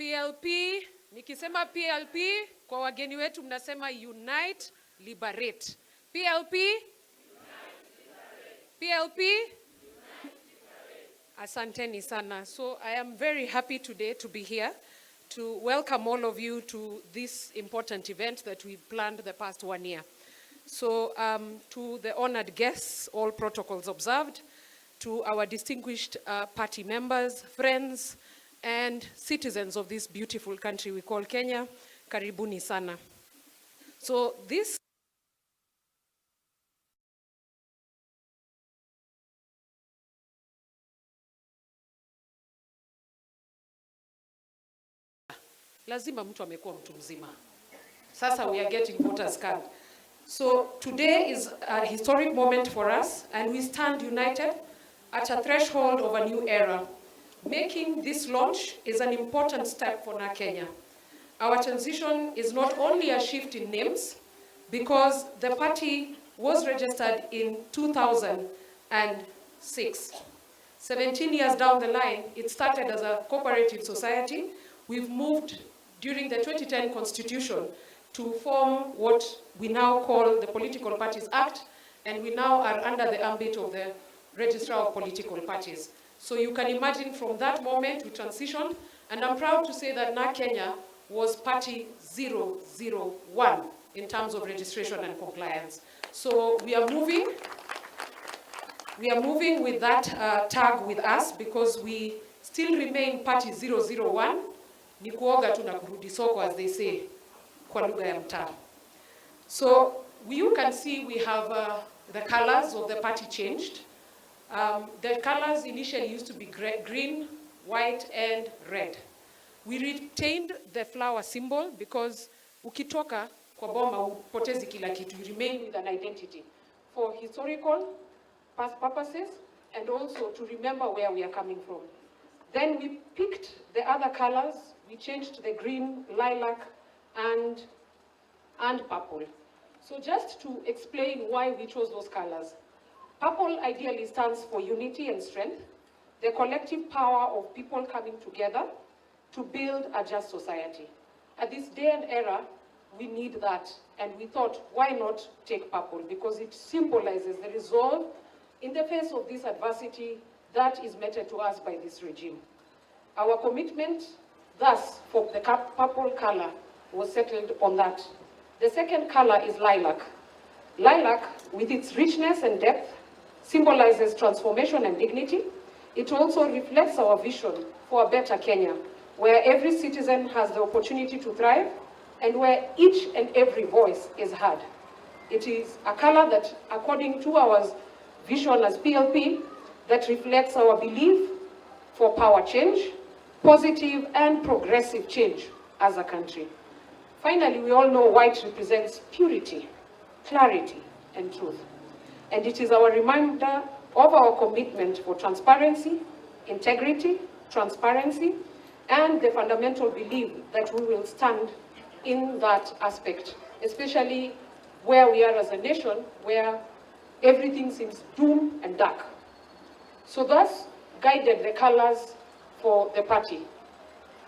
PLP, nikisema PLP, kwa wageni wetu mnasema Unite, Liberate. PLP? PLP? Asanteni sana. So I am very happy today to be here to welcome all of you to this important event that we've planned the past 1 year. So to the honored guests, all protocols observed, to our distinguished party members, friends, and citizens of this beautiful country we call Kenya, karibuni sana. So this lazima mtu amekuwa mtu mzima. Sasa we are getting voters card. So today is a historic moment for us, and we stand united at a threshold of a new era. Making this launch is an important step for Kenya. Our transition is not only a shift in names, because the party was registered in 2006. 17 years down the line, it started as a cooperative society. We've moved during the 2010 constitution to form what we now call the Political Parties Act, and we now are under the ambit of the Registrar of Political Parties. So you can imagine from that moment we transitioned, and I'm proud to say that Kenya was party 001 in terms of registration and compliance. So we are moving with that tag with us, because we still remain party 001. Ni kuoga tu na kurudi soko, as they say, kwa lugha ya mtaa. So you can see we have the colors of the party changed. The colors initially used to be green, white, and red. We retained the flower symbol because ukitoka kwa boma upotezi kila kitu. You remain with an identity for historical purposes and also to remember where we are coming from. Then we picked the other colors. We changed the green, lilac, and purple. So just to explain why we chose those colors. Purple ideally stands for unity and strength, the collective power of people coming together to build a just society. At this day and era, we need that, and we thought, why not take purple? Because it symbolizes the resolve in the face of this adversity that is meted to us by this regime. Our commitment, thus, for the purple color was settled on that. The second color is lilac. Lilac, with its richness and depth, symbolizes transformation and dignity. It also reflects our vision for a better Kenya, where every citizen has the opportunity to thrive and where each and every voice is heard. It is a color that, according to our vision as PLP, that reflects our belief for power change, positive and progressive change as a country. Finally, we all know white represents purity, clarity, and truth. And it is our reminder of our commitment for transparency, integrity, transparency, and the fundamental belief that we will stand in that aspect, especially where we are as a nation, where everything seems doom and dark. So thus guided the colors for the party.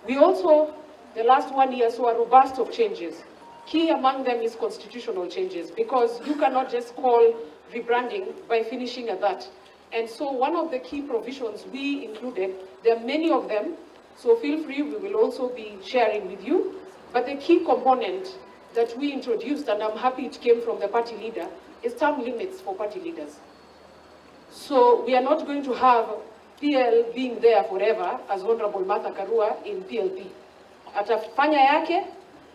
We also, the last 1 year, saw a robust of changes. Key among them is constitutional changes, because you cannot just call rebranding by finishing at that. And so one of the key provisions we included, there are many of them, so feel free, we will also be sharing with you. But the key component that we introduced, and I'm happy it came from the party leader, is term limits for party leaders. So we are not going to have PL being there forever, as Honorable Martha Karua in PLP. Atafanya yake,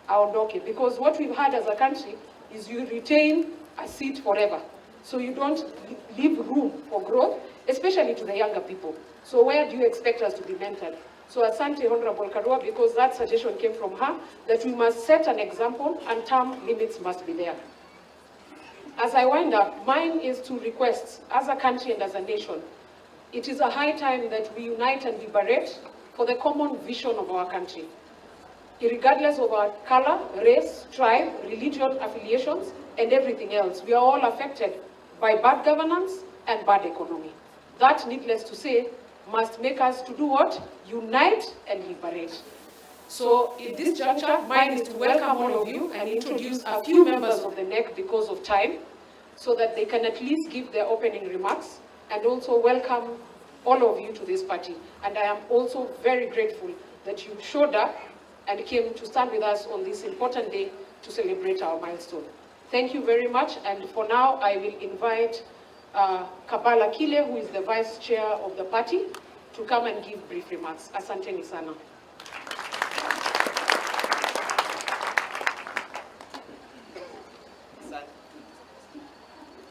aondoke. Because what we've had as a country is you retain a seat forever. So you don't leave room for growth, especially to the younger people. So where do you expect us to be mentored? So asante Honorable Karua, because that suggestion came from her, that we must set an example and term limits must be there. As I wind up, mine is to request, as a country and as a nation, it is a high time that we unite and liberate for the common vision of our country. Regardless of our color, race, tribe, religion, affiliations, and everything else, we are all affected by bad governance and bad economy. That, needless to say, must make us to do what? Unite and liberate. So in this juncture, mine is to welcome all of you and introduce a few members of the NEC because of time, so that they can at least give their opening remarks, and also welcome all of you to this party. And I am also very grateful that you showed up and came to stand with us on this important day to celebrate our milestone. Thank you very much, and for now I will invite Kabala Kile, who is the Vice Chair of the party, to come and give brief remarks. Asanteni sana.